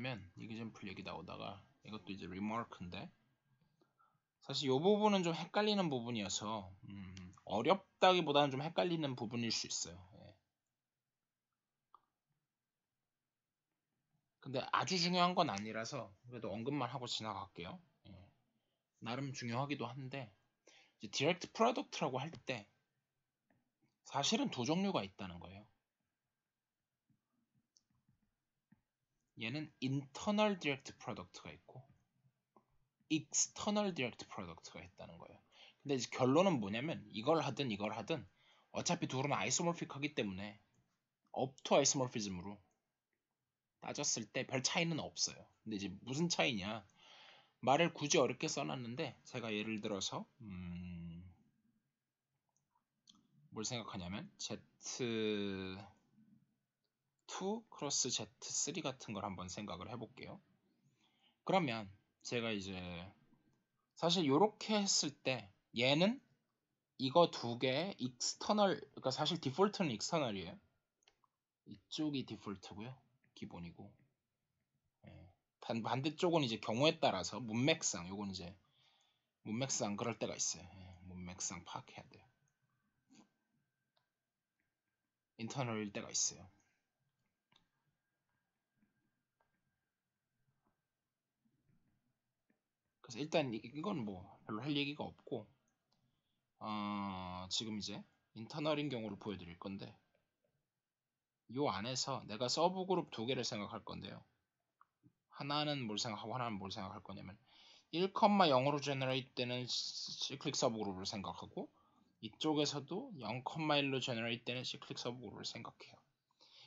뭐냐면 이그젠플 얘기 나오다가 이것도 이제 리마크인데 사실 이 부분은 좀 헷갈리는 부분이어서 어렵다기보다는 좀 헷갈리는 부분일 수 있어요. 예. 근데 아주 중요한 건 아니라서 그래도 언급만 하고 지나갈게요. 예. 나름 중요하기도 한데 이제 디렉트 프로덕트라고 할 때 사실은 두 종류가 있다는 거예요. 얘는 internal direct product가 있고 external direct product가 있다는 거예요. 근데 이제 결론은 뭐냐면 이걸 하든 어차피 둘은 아이소모픽하기 때문에 업투 아이소모피즘으로 따졌을 때 별 차이는 없어요. 근데 이제 무슨 차이냐? 말을 굳이 어렵게 써놨는데 제가 예를 들어서 뭘 생각하냐면 Z2 크로스 Z3 같은 걸 한번 생각을 해볼게요. 그러면 제가 이제 사실 이렇게 했을 때 얘는 이거 두 개의 익스터널, 그러니까 사실 디폴트는 익스터널이에요. 이쪽이 디폴트고요. 기본이고. 예. 반대쪽은 이제 경우에 따라서 문맥상, 요건 이제 문맥상 그럴 때가 있어요. 예. 문맥상 파악해야 돼요. 인터널일 때가 있어요. 그래서 일단 이건 뭐 별로 할 얘기가 없고 지금 이제 인터널인 경우를 보여드릴 건데 요 안에서 내가 서브 그룹 두 개를 생각할 건데요. 하나는 뭘 생각하고 하나는 뭘 생각할 거냐면 1,0으로 제너레이트 되는 시클릭 서브 그룹을 생각하고 이쪽에서도 0,1로 제너레이트 되는 시클릭 서브 그룹을 생각해요.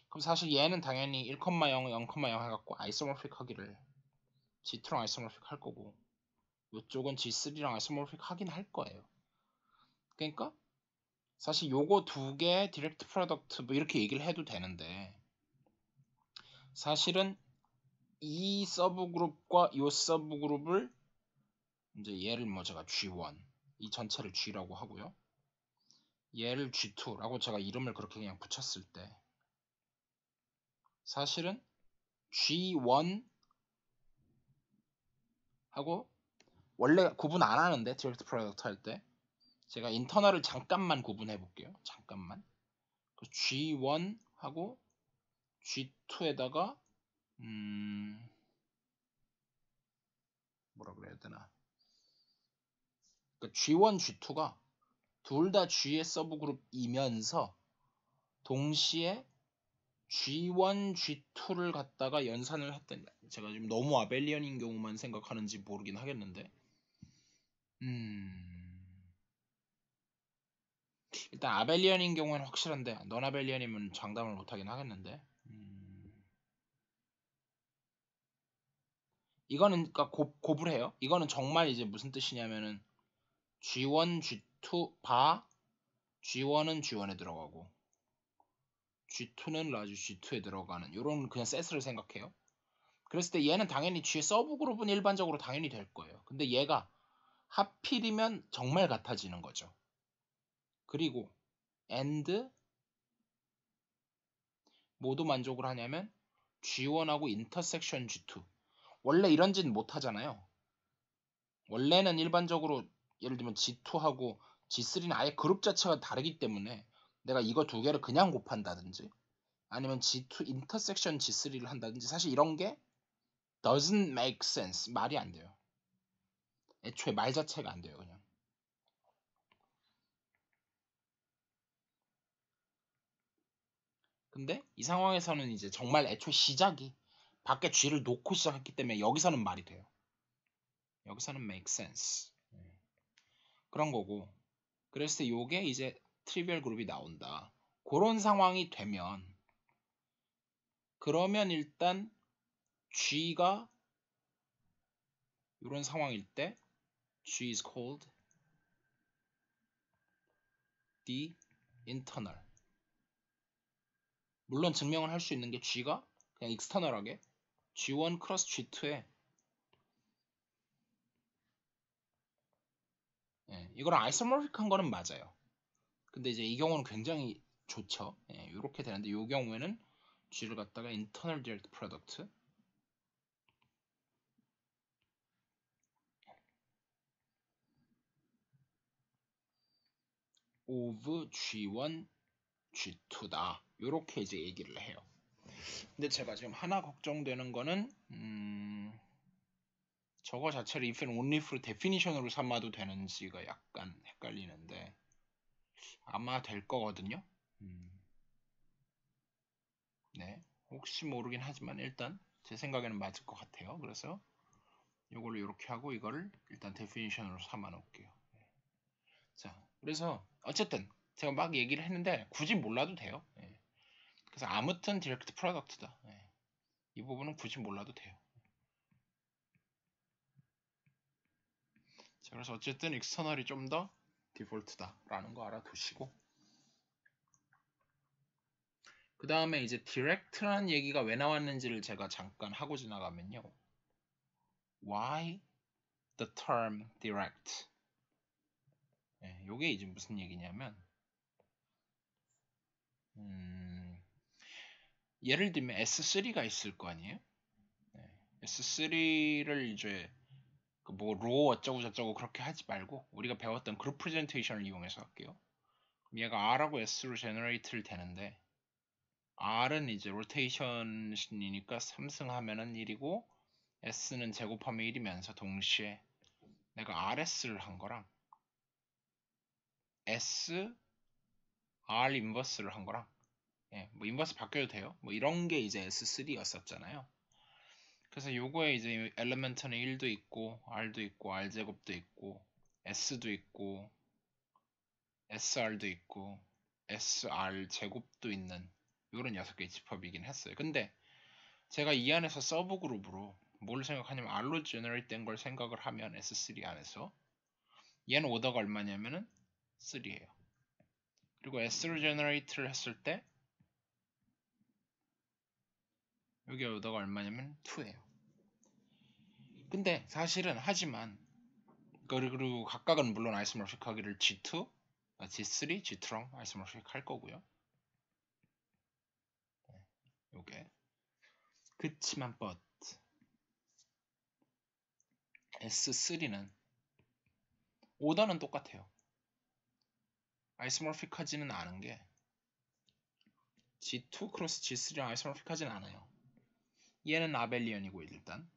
그럼 사실 얘는 당연히 1,0, 0,0 해갖고 아이소모픽 하기를 G2랑 아이소모픽 할 거고 이쪽은 G3랑 아이소모픽 하긴 할 거예요. 그러니까 사실 요거 두 개 디렉트 프로덕트 뭐 이렇게 얘기를 해도 되는데 사실은 이 서브 그룹과 이 서브 그룹을 이제 얘를 뭐 제가 G1 이 전체를 G라고 하고요. 얘를 G2라고 제가 이름을 그렇게 그냥 붙였을 때 사실은 G1 하고 원래 구분 안 하는데 디렉트 프로덕트 할 때 제가 인터널을 잠깐만 구분해 볼게요. 잠깐만. G1 하고 G2에다가 뭐라 그래야 되나? 그러니까 G1, G2가 둘 다 G의 서브 그룹이면서 동시에 G1, G2를 갖다가 연산을 했던 제가 지금 너무 아벨리언인 경우만 생각하는지 모르긴 하겠는데 일단 아벨리언인 경우는 확실한데 넌 아벨리언이면 장담을 못하긴 하겠는데 이거는 그러니까 고불해요. 이거는 정말 이제 무슨 뜻이냐면은 G1, G2 바 G1은 G1에 들어가고 G2는 라지 G2에 들어가는 이런 그냥 셋을 생각해요. 그랬을 때 얘는 당연히 G의 서브 그룹은 일반적으로 당연히 될 거예요. 근데 얘가 하필이면 정말 같아지는 거죠. 그리고 and 모두 만족을 하냐면 G1하고 인터섹션 G2 원래 이런 짓 못 하잖아요. 원래는 일반적으로 예를 들면 G2하고 G3는 아예 그룹 자체가 다르기 때문에 내가 이거 두 개를 그냥 곱한다든지 아니면 G2 인터섹션 G3를 한다든지 사실 이런 게 doesn't make sense. 말이 안 돼요. 애초에 말 자체가 안 돼요, 그냥. 근데 이 상황에서는 이제 정말 애초에 시작이 밖에 G를 놓고 시작했기 때문에 여기서는 말이 돼요. 여기서는 make sense. 그런 거고. 그랬을 때 요게 이제 트리비얼 그룹이 나온다. 그런 상황이 되면 그러면 일단 G가 이런 상황일 때 G is called the internal. 물론 증명을 할 수 있는 게 G가 그냥 external하게 G1 크로스 G2에 이거랑 아이소모픽한 거는 맞아요. 근데 이제 이 경우는 굉장히 좋죠. 이렇게 되는데 이 경우에는 G를 갖다가 internal direct product of G1, G2다. 요렇게 이제 얘기를 해요. 근데 제가 지금 하나 걱정되는 거는 저거 자체를 if and only for definition으로 삼아도 되는지가 약간 헷갈리는데 아마 될 거거든요. 네, 혹시 모르긴 하지만 일단 제 생각에는 맞을 것 같아요. 그래서 이걸로 이렇게 하고 이거를 일단 definition으로 삼아 놓을게요. 자, 그래서 어쨌든 제가 막 얘기를 했는데 굳이 몰라도 돼요. 그래서 아무튼 디렉트 프로덕트다. 이 부분은 굳이 몰라도 돼요. 자, 그래서 어쨌든 익스터널이 좀 더 디폴트다라는 거 알아두시고 그 다음에 이제 디렉트라는 얘기가 왜 나왔는지를 제가 잠깐 하고 지나가면요. Why the term direct? 요게 이제 무슨 얘기냐면 예를 들면 S3가 있을 거 아니에요? S3를 이제 뭐 로 어쩌고 저쩌고 그렇게 하지 말고 우리가 배웠던 그룹 프레젠테이션을 이용해서 할게요. 그럼 얘가 R하고 S로 제너레이트를 되는데 R은 이제 로테이션이니까 3승 하면은 1이고 S는 제곱하면 1이면서 동시에 내가 RS를 한 거랑 S, R 인버스를 한 거랑 뭐 인버스 바뀌어도 돼요. 뭐 이런 게 이제 S3였었잖아요. 그래서 요거에 이제 엘리멘트는 1도 있고 R도 있고 R제곱도 있고 S도 있고 SR도 있고 SR 제곱도 있는 요런 6개의 집합이긴 했어요. 근데 제가 이 안에서 서브 그룹으로 뭘 생각하냐면 R로 제너레이트 된 걸 생각을 하면 S3 안에서 얘는 오더가 얼마냐면은 3예요. 그리고 S로 제너레이트를 했을 때 여기 오더가 얼마냐면 2예요. 근데 사실은 하지만 그리고 각각은 물론 아이소모픽 하기를 G2, G3, G2랑 아이소모픽 할 거고요. 요게 그치만 but S3는 오더는 똑같아요. 아이소모픽 하지는 않은 게 G2 크로스 G3랑 아이소모픽 하진 않아요. 얘는 아벨리언이고 일단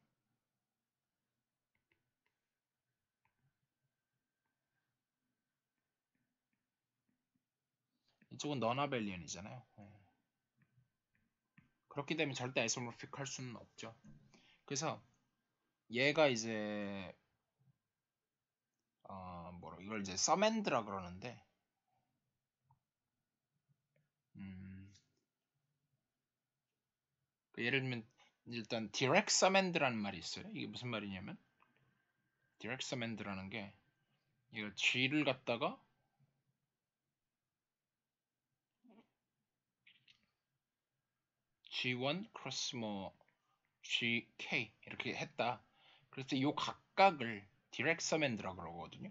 이쪽은 넌아벨리언이잖아요. 그렇기 때문에 절대 아이소모픽 할 수는 없죠. 그래서 얘가 이제 이걸 이제 서맨드라 그러는데 예를 들면 일단 디렉트 서맨드라는 말이 있어요. 이게 무슨 말이냐면 디렉트 서맨드라는 게 이거 G를 갖다가 G1 크로스 뭐 GK 이렇게 했다. 그래서 이 각각을 디렉트 서맨드라 그러거든요.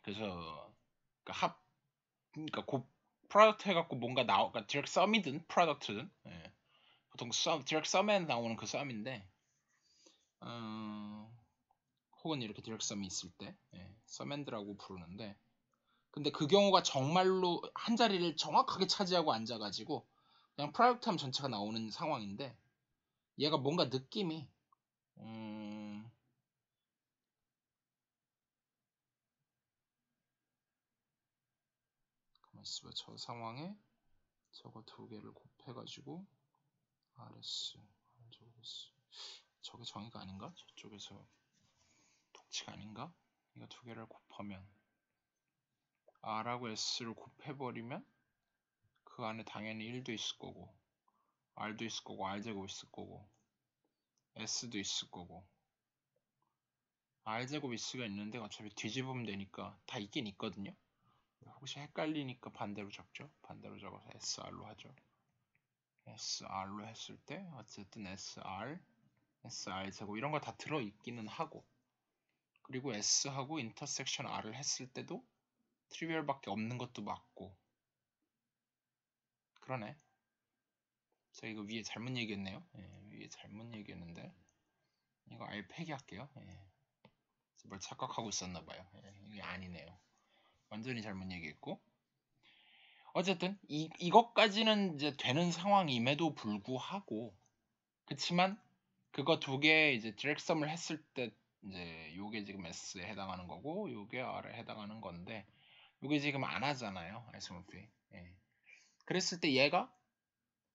그래서 그러니까 프로덕트 해갖고 뭔가 그러니까 디렉트 썸이든 프로덕트든 보통 디렉트 썸에 나오는 그 썸인데 혹은 이렇게 디렉트 썸이 있을 때 썸앤드라고 부르는데 근데 그 경우가 정말로 한 자리를 정확하게 차지하고 앉아가지고 그냥 프로덕트 하면 전체가 나오는 상황인데 얘가 뭔가 느낌이 가만 있어봐. 저 상황에 저거 두 개를 곱해가지고 RS, RS 저게 정의가 아닌가? 저쪽에서 독치가 아닌가? 이거 두 개를 곱하면 R하고 S를 곱해버리면 그 안에 당연히 1도 있을 거고 R도 있을 거고 R제곱 있을 거고 S도 있을 거고 R제곱 S가 있는데 어차피 뒤집으면 되니까 다 있긴 있거든요. 혹시 헷갈리니까 반대로 적죠. 반대로 적어서 SR로 하죠. SR로 했을 때 어쨌든 SR, SR제곱 이런 거 다 들어있기는 하고 그리고 S하고 인터섹션 R을 했을 때도 트리비얼밖에 없는 것도 맞고 그러네. 제가 이거 위에 잘못 얘기했네요. 위에 잘못 얘기했는데 이거 아예 폐기할게요. 뭘 착각하고 있었나 봐요. 이게 아니네요. 완전히 잘못 얘기했고. 어쨌든 이것까지는 이제 되는 상황임에도 불구하고, 그치만 그거 두 개 이제 디렉섬을 했을 때 이제 요게 지금 S에 해당하는 거고 요게 R에 해당하는 건데, 요게 지금 안 하잖아요, 아이소모피. 그랬을 때 얘가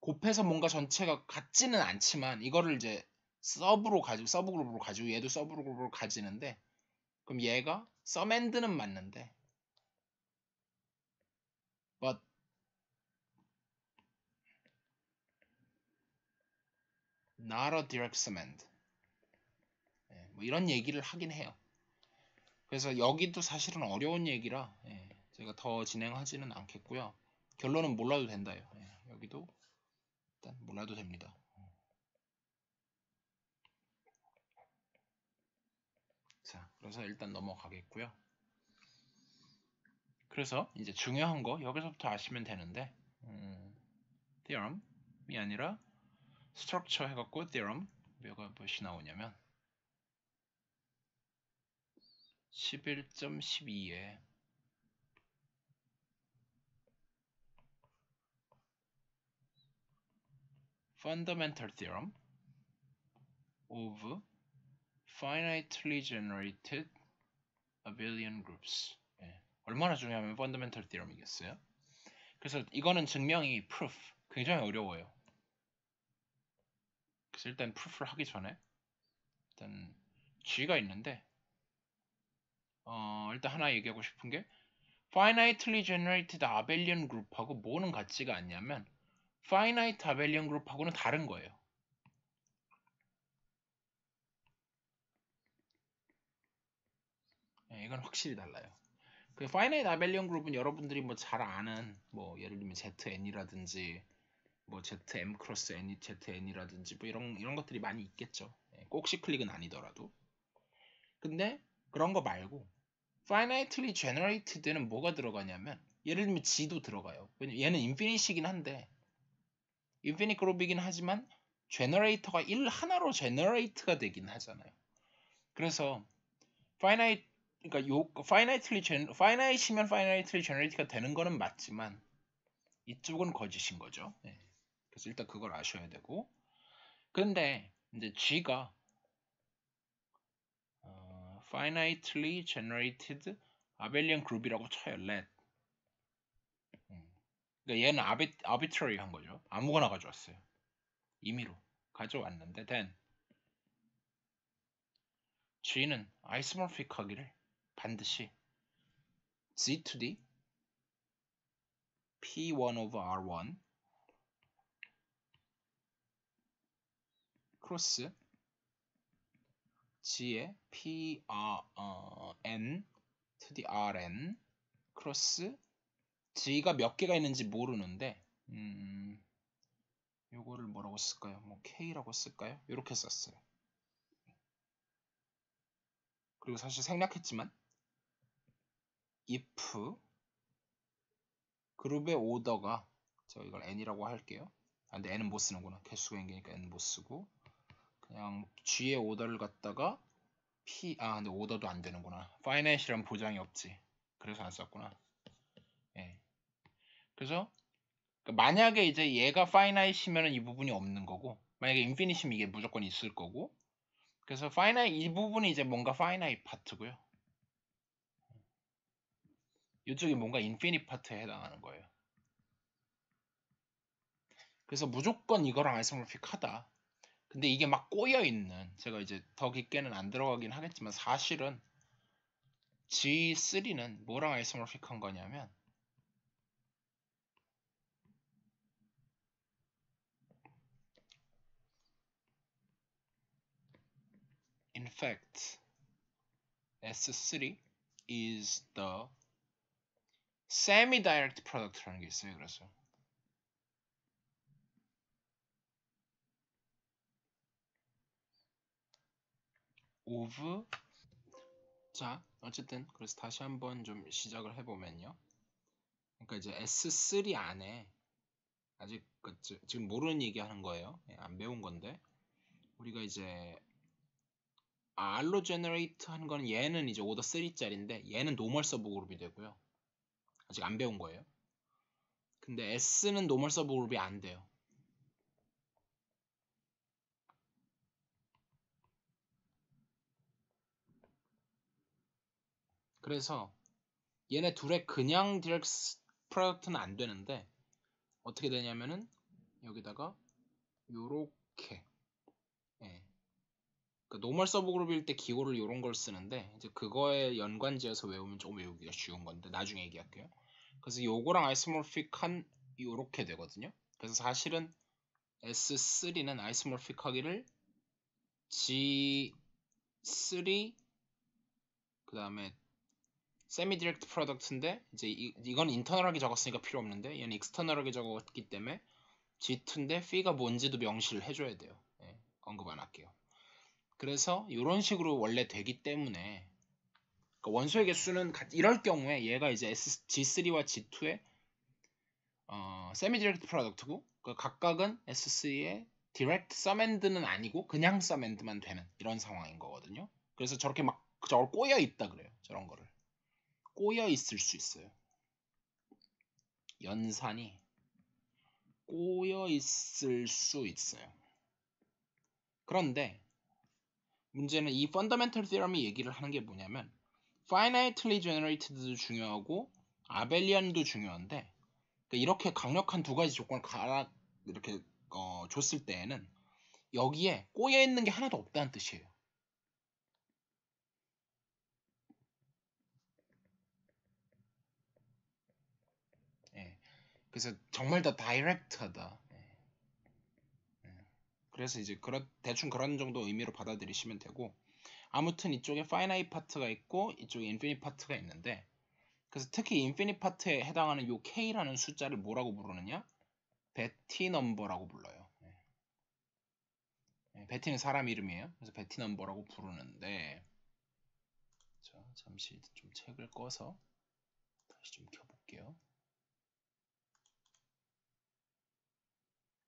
곱해서 뭔가 전체가 같지는 않지만 이거를 이제 서브 그룹으로 가지고 얘도 서브 그룹으로 가지는데, 그럼 얘가 서맨드는 맞는데 but not a direct sumand. 뭐 이런 얘기를 하긴 해요. 그래서 여기도 사실은 어려운 얘기라 제가 더 진행하지는 않겠고요. 결론은 몰라도 된다요. 여기도 일단 몰라도 됩니다. 자, 그래서 일단 넘어가겠고요. 그래서 이제 중요한 거 여기서부터 아시면 되는데, theorem이 아니라 structure 해갖고 theorem 뭐가 몇이 나오냐면 11.12에 fundamental theorem of finitely generated abelian groups. 얼마나 중요하면 fundamental theorem이겠어요? 그래서 이거는 증명이 proof 굉장히 어려워요. 그래서 일단 proof를 하기 전에 일단 G가 있는데, 일단 하나 얘기하고 싶은 게 finitely generated abelian group하고 뭐는 같지가 않냐면 finite abelian group하고는 다른 거예요. 이건 확실히 달라요. 그 finite abelian group은 여러분들이 뭐 잘 아는 뭐 예를 들면 ZN이라든지 뭐 ZM 크로스 N, ZN이라든지 뭐 이런 것들이 많이 있겠죠. 꼭 시클릭은 아니더라도. 근데 그런 거 말고 finitely generated는 뭐가 들어가냐면 예를 들면 G도 들어가요. 왜냐면 얘는 인피니시긴 한데 인피니트 그룹이긴 하지만 제너레이터가 1 하나로 제너레이트가 되긴 하잖아요. 그래서 finite 그러니까 요 finite이면 finitely generate가 되는 거는 맞지만 이쪽은 거짓인 거죠. 그래서 일단 그걸 아셔야 되고, 근데 이제 G가 finitely generated abelian group이라고 쳐요. let. 그러니까 얘는 arbitrary한 거죠. 아무거나 가져왔어요. 임의로 가져왔는데 then G는 아이소모픽하기를 반드시 Z to D P1 over R1 크로스 G의 N to the Rn 크로스 G가 몇 개가 있는지 모르는데 요거를 뭐라고 쓸까요? 뭐 K라고 쓸까요? 이렇게 썼어요. 그리고 사실 생략했지만 if 그룹의 오더가 저 이걸 n이라고 할게요. 근데 n은 못 쓰는구나. 개수가 n개니까 n 못 쓰고 그냥 G의 오더를 갖다가 근데 오더도 안 되는구나. finite이란 보장이 없지. 그래서 안 썼구나. 그래서 만약에 이제 얘가 finite이면은 이 부분이 없는 거고, 만약에 infinite이면 이게 무조건 있을 거고, 그래서 finite 이 부분이 이제 뭔가 finite 파트고요. 이쪽이 뭔가 infinite 파트에 해당하는 거예요. 그래서 무조건 이거랑 아이소모픽하다. 근데 이게 막 꼬여있는, 제가 이제 더 깊게는 안 들어가긴 하겠지만 사실은 G3는 뭐랑 아이소모픽한 거냐면 in fact S3 is the semi-direct product라는 게 있어요. 그래서 of 자 어쨌든 그래서 다시 한번 좀 시작을 해보면요. 그러니까 이제 S3 안에 아직 지금 모르는 얘기 하는 거예요. 안 배운 건데 우리가 이제 R로 generate 한 건 얘는 이제 오더 3짜리인데 얘는 노멀 서브 그룹이 되고요. 아직 안 배운 거예요. 근데 S는 노멀 서브 그룹이 안 돼요. 그래서 얘네 둘의 그냥 디렉트 프로덕트는 안 되는데 어떻게 되냐면은 여기다가 요렇게 예. 그러니까 노멀 서브 그룹일 때 기호를 요런 걸 쓰는데 이제 그거에 연관지어서 외우면 조금 외우기가 쉬운 건데 나중에 얘기할게요. 그래서 요거랑 아이소모픽한 요렇게 되거든요. 그래서 사실은 S3는 아이소모픽하기를 G3 그 다음에 세미 디렉트 프로덕트인데 이제 이건 인터널하게 적었으니까 필요 없는데 얘는 익스터널하게 적었기 때문에 G2인데 phi가 뭔지도 명시를 해줘야 돼요. 예, 언급 안 할게요. 그래서 이런 식으로 원래 되기 때문에 그러니까 원소의 개수는 이럴 경우에 얘가 이제 G3와 G2의 세미 디렉트 프로덕트고 그 각각은 S3의 디렉트 서맨드는 아니고 그냥 서맨드만 되는 이런 상황인 거거든요. 그래서 저렇게 막 저걸 꼬여 있다 그래요. 저런 거를 꼬여 있을 수 있어요. 연산이 꼬여 있을 수 있어요. 그런데 문제는 이 펀더멘털 theorem이 얘기를 하는 게 뭐냐면 finitely generated도 중요하고 아벨리안도 중요한데 그러니까 이렇게 강력한 두 가지 조건을 이렇게 줬을 때에는 여기에 꼬여 있는 게 하나도 없다는 뜻이에요. 예. 그래서 정말 더 다이렉트하다. 예. 예. 그래서 이제 대충 그런 정도 의미로 받아들이시면 되고 아무튼 이쪽에 finite 파트가 있고 이쪽에 infinite 파트가 있는데 그래서 특히 infinite 파트에 해당하는 요 k라는 숫자를 뭐라고 부르느냐? 베티 넘버라고 불러요. 예. 베티는 사람 이름이에요. 그래서 베티 넘버라고 부르는데 자, 잠시 좀 책을 꺼서 다시 좀 켜볼게요.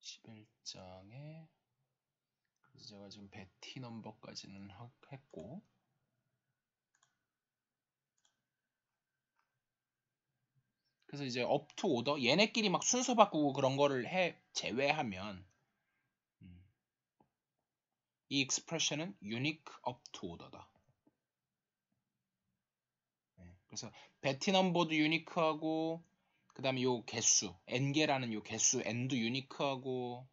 11장에 그래서 제가 지금 베티 넘버까지는 했고 그래서 이제 up to order 얘네끼리 막 순서 바꾸고 그런 거를 제외하면 이 expression은 unique up to order다. 그래서 베티 넘버도 유니크하고 그 다음에 요 개수 n개라는 요 개수 n도 유니크하고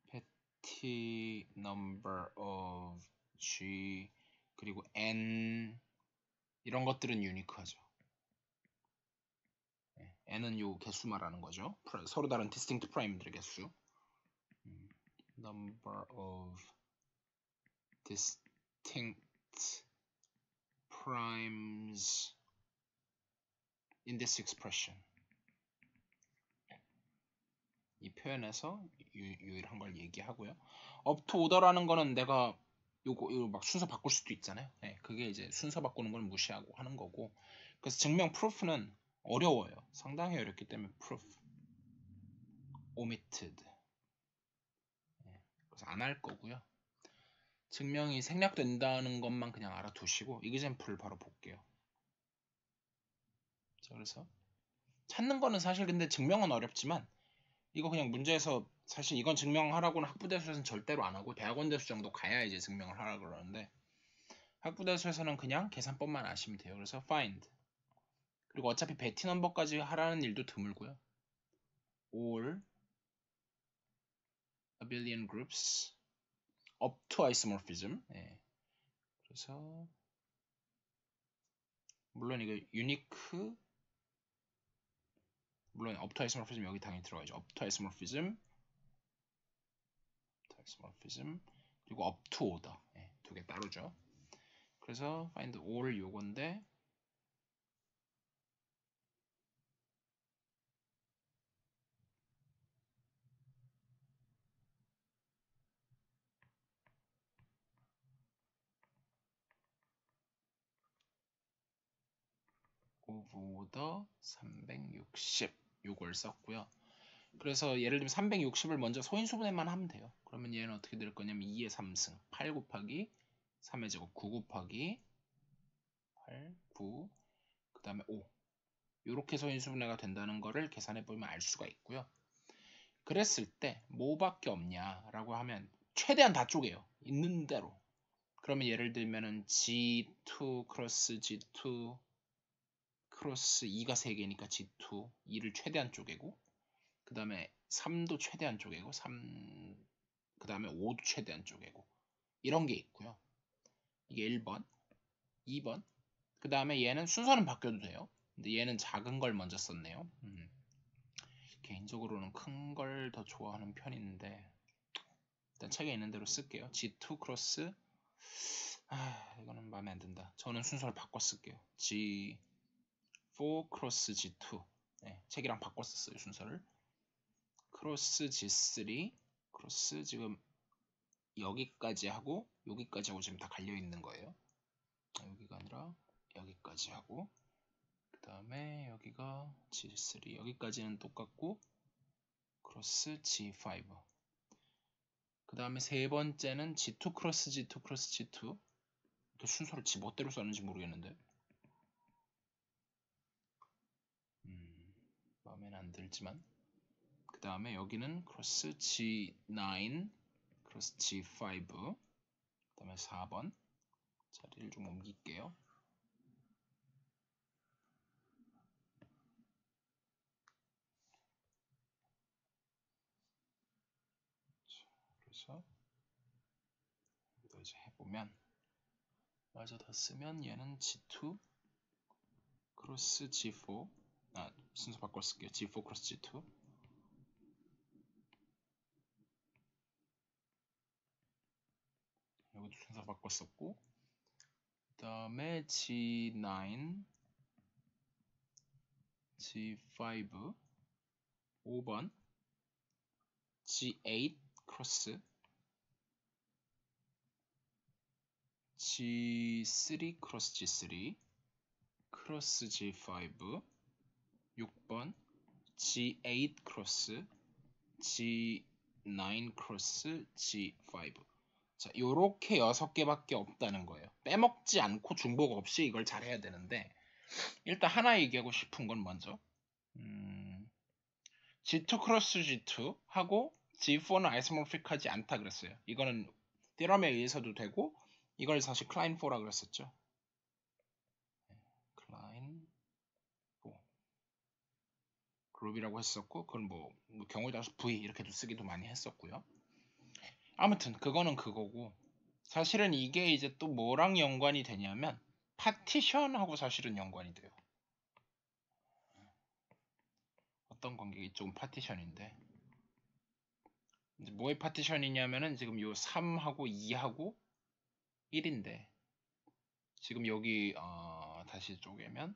베티 number of g 그리고 n 이런 것들은 유니크하죠. n은 요 개수 말하는 거죠. 서로 다른 distinct prime들의 개수. number of distinct primes in this expression. 이 표현에서 유일한 걸 얘기하고요. up to order라는 거는 내가 요거 막 순서 바꿀 수도 있잖아요. 네, 그게 이제 순서 바꾸는 걸 무시하고 하는 거고. 그래서 증명 proof는 어려워요. 상당히 어렵기 때문에 proof omitted. 네, 그래서 안 할 거고요. 증명이 생략된다는 것만 그냥 알아두시고 example를 바로 볼게요. 자, 그래서 찾는 거는 사실 근데 증명은 어렵지만 이거 그냥 문제에서 사실 이건 증명하라고는 학부대수에서는 절대로 안 하고 대학원 대수 정도 가야 이제 증명을 하라 그러는데 학부대수에서는 그냥 계산법만 아시면 돼요. 그래서 find 그리고 어차피 베티 넘버까지 하라는 일도 드물고요. all abelian groups up to isomorphism. 예. 그래서 물론 이거 unique 물론 up to isomorphism 여기 당연히 들어가죠. up to isomorphism 그리고 up to order 예, 두 개 따로죠. 그래서 find all 요건데 of order 360 요걸 썼고요. 그래서 예를 들면 360을 먼저 소인수분해만 하면 돼요. 그러면 얘는 어떻게 될 거냐면 2의 3승 8 곱하기 3의 제곱 9 곱하기 8, 9, 그 다음에 5 이렇게 소인수분해가 된다는 거를 계산해보면 알 수가 있고요. 그랬을 때 뭐밖에 없냐라고 하면 최대한 다 쪼개요. 있는 대로. 그러면 예를 들면은 G2 크로스 G2 크로스 2가 3개니까 G2 2를 최대한 쪼개고 그 다음에 3도 최대한 쪼개고 3 그 다음에 5도 최대한 쪼개고 이런 게 있고요. 이게 1번 2번 그 다음에 얘는 순서는 바뀌어도 돼요. 근데 얘는 작은 걸 먼저 썼네요. 개인적으로는 큰 걸 더 좋아하는 편인데 일단 책에 있는 대로 쓸게요. G2 크로스 이거는 마음에 안 든다. 저는 순서를 바꿔 쓸게요. G4 크로스 G2 네, 책이랑 바꿔 썼어요. 순서를 크로스 G3 크로스 지금 여기까지 하고 여기까지 하고 지금 다 갈려 있는 거예요. 여기가 아니라 여기까지 하고 그 다음에 여기가 G3 여기까지는 똑같고 크로스 G5 그 다음에 세 번째는 G2 크로스 G2 크로스 G2 이렇게 순서를 지 멋대로 썼는지 모르겠는데 마음에는 안 들지만 그 다음에 여기는 크로스 G9 크로스 G5 그 다음에 4번 자리를 좀 옮길게요. 그래서 여기다 이제 해보면 마저 더 쓰면 얘는 G2 크로스 G4 순서 바꿔 쓸게요. G4 크로스 G2 여기도 순서 바꿔 썼고 그 다음에 G9 G5 5번 G8 크로스 G3 크로스 G3 크로스 G5 6번 G8 크로스 G9 크로스 G5 자, 요렇게 6개밖에 없다는 거예요. 빼먹지 않고 중복 없이 이걸 잘 해야 되는데 일단 하나 얘기하고 싶은 건 먼저 G2 크로스 G2 하고 G4는 아이소모픽하지 않다 그랬어요. 이거는 띠럼에 의해서도 되고 이걸 사실 클라인4라 그랬었죠. 클라인4 그룹이라고 했었고 그건 뭐 경우에 따라서 V 이렇게도 쓰기도 많이 했었고요. 아무튼 그거는 그거고 사실은 이게 이제 또 뭐랑 연관이 되냐면 파티션하고 사실은 연관이 돼요. 어떤 관계가 이쪽은 파티션인데 이제 뭐의 파티션이냐면은 지금 요 3하고 2하고 1인데 지금 여기 다시 쪼개면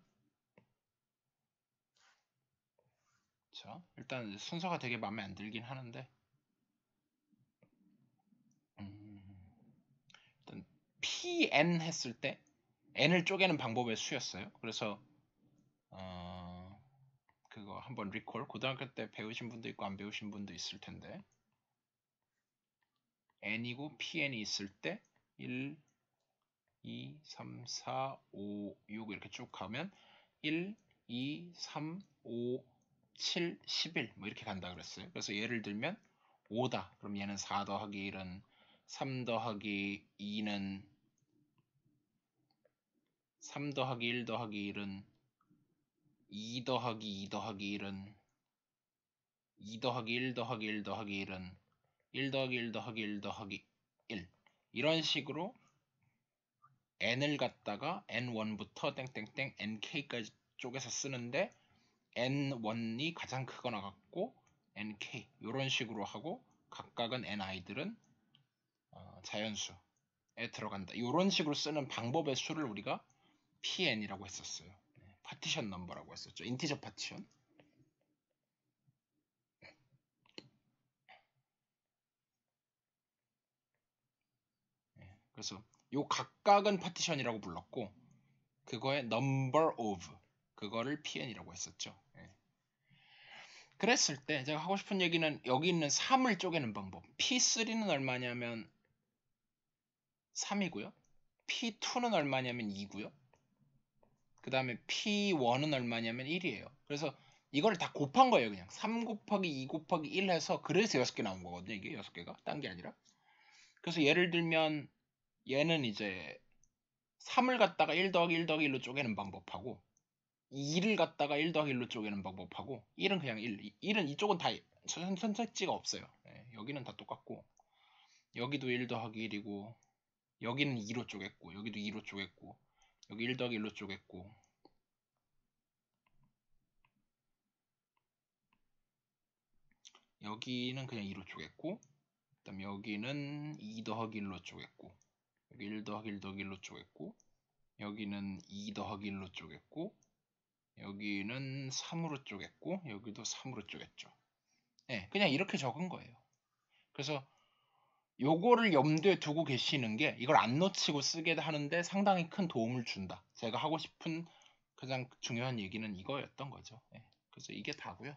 자 일단 순서가 되게 마음에 안 들긴 하는데 일단 PN 했을 때 N을 쪼개는 방법의 수였어요. 그래서 그거 한번 리콜 고등학교 때 배우신 분도 있고 안 배우신 분도 있을 텐데 N이고 PN이 있을 때 1, 2, 3, 4, 5, 6 이렇게 쭉 가면 1, 2, 3, 5, 7, 11 뭐 이렇게 간다 그랬어요. 그래서 예를 들면 5다. 그럼 얘는 4 더하기 1은 3 더하기 2는 3 더하기 1 더하기 1은 2 더하기 2 더하기 1은 2 더하기 1 더하기 1 더하기 1은 1 더하기 1 더하기 1 더하기 1 이런 식으로 n을 갖다가 n1부터 땡땡땡 nk까지 쪼개서 쓰는데 n1이 가장 크거나 같고 nk 이런 식으로 하고 각각은 ni들은 자연수에 들어간다. 이런 식으로 쓰는 방법의 수를 우리가 pn이라고 했었어요. 파티션 넘버라고 했었죠. 인티저 파티션. 그래서 요 각각은 파티션이라고 불렀고 그거의 number of 그거를 pn이라고 했었죠. 그랬을 때 제가 하고 싶은 얘기는 여기 있는 3을 쪼개는 방법. P3는 얼마냐면 3이고요. P2는 얼마냐면 2고요. 그 다음에 P1은 얼마냐면 1이에요. 그래서 이걸 다 곱한 거예요. 그냥 3 곱하기 2 곱하기 1 해서 그래서 6개 나온 거거든요. 이게 6개가 딴 게 아니라. 그래서 예를 들면 얘는 이제 3을 갖다가 1 더하기 1 더하기 1로 쪼개는 방법하고 2를 갖다가 1 더하기 1로 쪼개는 방법하고 1은 그냥 1은 이쪽은 다 선택지가 없어요. 네, 여기는 다 똑같고 여기도 1 더하기 1이고 여기는 2로 쪼갰고 여기도 2로 쪼갰고 여기 1 더하기 1로 쪼갰고 여기는 그냥 2로 쪼갰고 그 다음 여기는 2 더하기 1로 쪼갰고 여기 1 더하기 1 더하기 1로 쪼갰고 여기는 2 더하기 1로 쪼갰고 여기는 3으로 쪼갰고 여기도 3으로 쪼갰죠. 네, 그냥 이렇게 적은 거예요. 그래서 요거를 염두에 두고 계시는 게 이걸 안 놓치고 쓰게 하는데 상당히 큰 도움을 준다. 제가 하고 싶은 가장 중요한 얘기는 이거였던 거죠. 네, 그래서 이게 다고요.